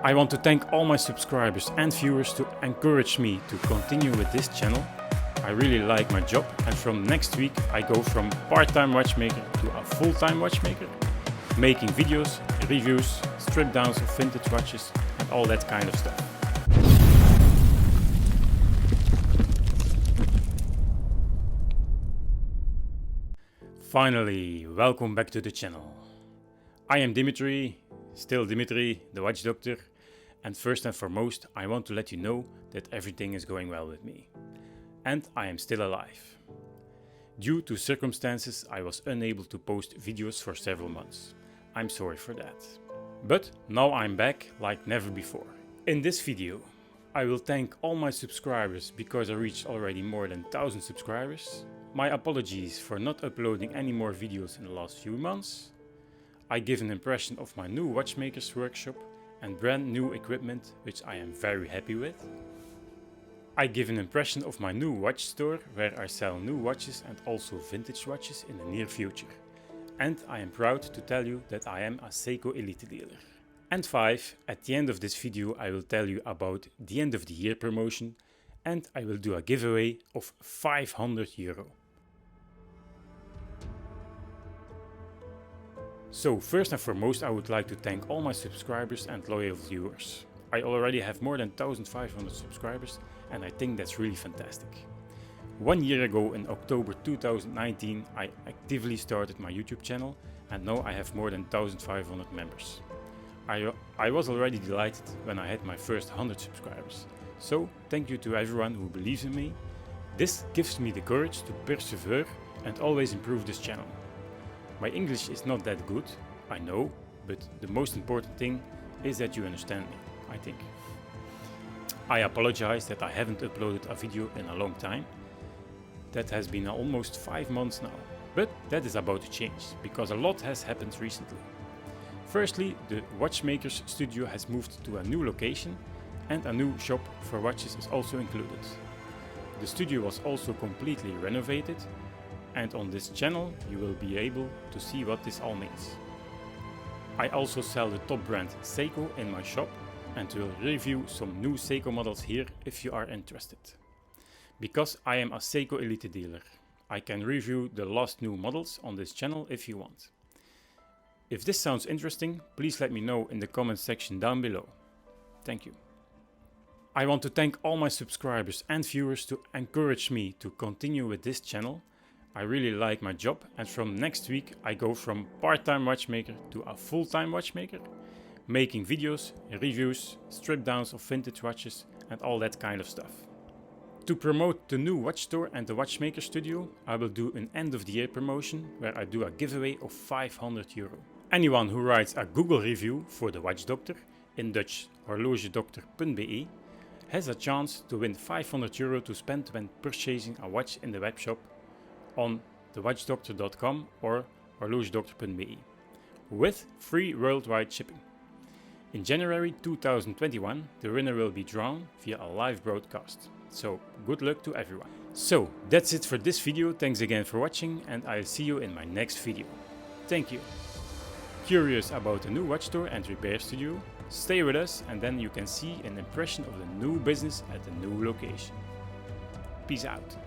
I want to thank all my subscribers and viewers to encourage me to continue with this channel. I really like my job, and from next week I go from part-time watchmaker to a full-time watchmaker, making videos, reviews, strip downs of vintage watches and all that kind of stuff. Finally, welcome back to the channel. I am Dimitri, still Dimitri, the watch doctor, and first and foremost I want to let you know that everything is going well with me. And I am still alive. Due to circumstances I was unable to post videos for several months. I'm sorry for that. But now I'm back like never before. In this video I will thank all my subscribers because I reached already more than 1000 subscribers. My apologies for not uploading any more videos in the last few months. I give an impression of my new watchmaker's workshop and brand new equipment, which I am very happy with. I give an impression of my new watch store where I sell new watches and also vintage watches in the near future. And I am proud to tell you that I am a Seiko Elite Dealer. And 5, at the end of this video I will tell you about the end of the year promotion and I will do a giveaway of €500. So first and foremost I would like to thank all my subscribers and loyal viewers. I already have more than 1500 subscribers and I think that's really fantastic. 1 year ago in October 2019 I actively started my YouTube channel and now I have more than 1500 members. I was already delighted when I had my first 100 subscribers. So thank you to everyone who believes in me. This gives me the courage to persevere and always improve this channel. My English is not that good, I know, but the most important thing is that you understand me, I think. I apologize that I haven't uploaded a video in a long time. That has been almost 5 months now, but that is about to change, because a lot has happened recently. Firstly, the Watchmaker's studio has moved to a new location and a new shop for watches is also included. The studio was also completely renovated. And on this channel you will be able to see what this all means. I also sell the top brand Seiko in my shop and will review some new Seiko models here if you are interested. Because I am a Seiko Elite Dealer, I can review the last new models on this channel if you want. If this sounds interesting, please let me know in the comment section down below. Thank you. I want to thank all my subscribers and viewers to encourage me to continue with this channel. I really like my job, and from next week I go from part-time watchmaker to a full-time watchmaker, making videos, reviews, strip downs of vintage watches and all that kind of stuff. To promote the new watch store and the watchmaker studio, I will do an end of the year promotion where I do a giveaway of €500. Anyone who writes a Google review for the watch doctor, in Dutch horlogedokter.be, has a chance to win €500 to spend when purchasing a watch in the webshop on thewatchdoctor.com or horlogedokter.be with free worldwide shipping. In January 2021 the winner will be drawn via a live broadcast, so good luck to everyone. So that's it for this video, thanks again for watching and I'll see you in my next video. Thank you. Curious about the new watch store and repair studio? Stay with us and then you can see an impression of the new business at the new location. Peace out.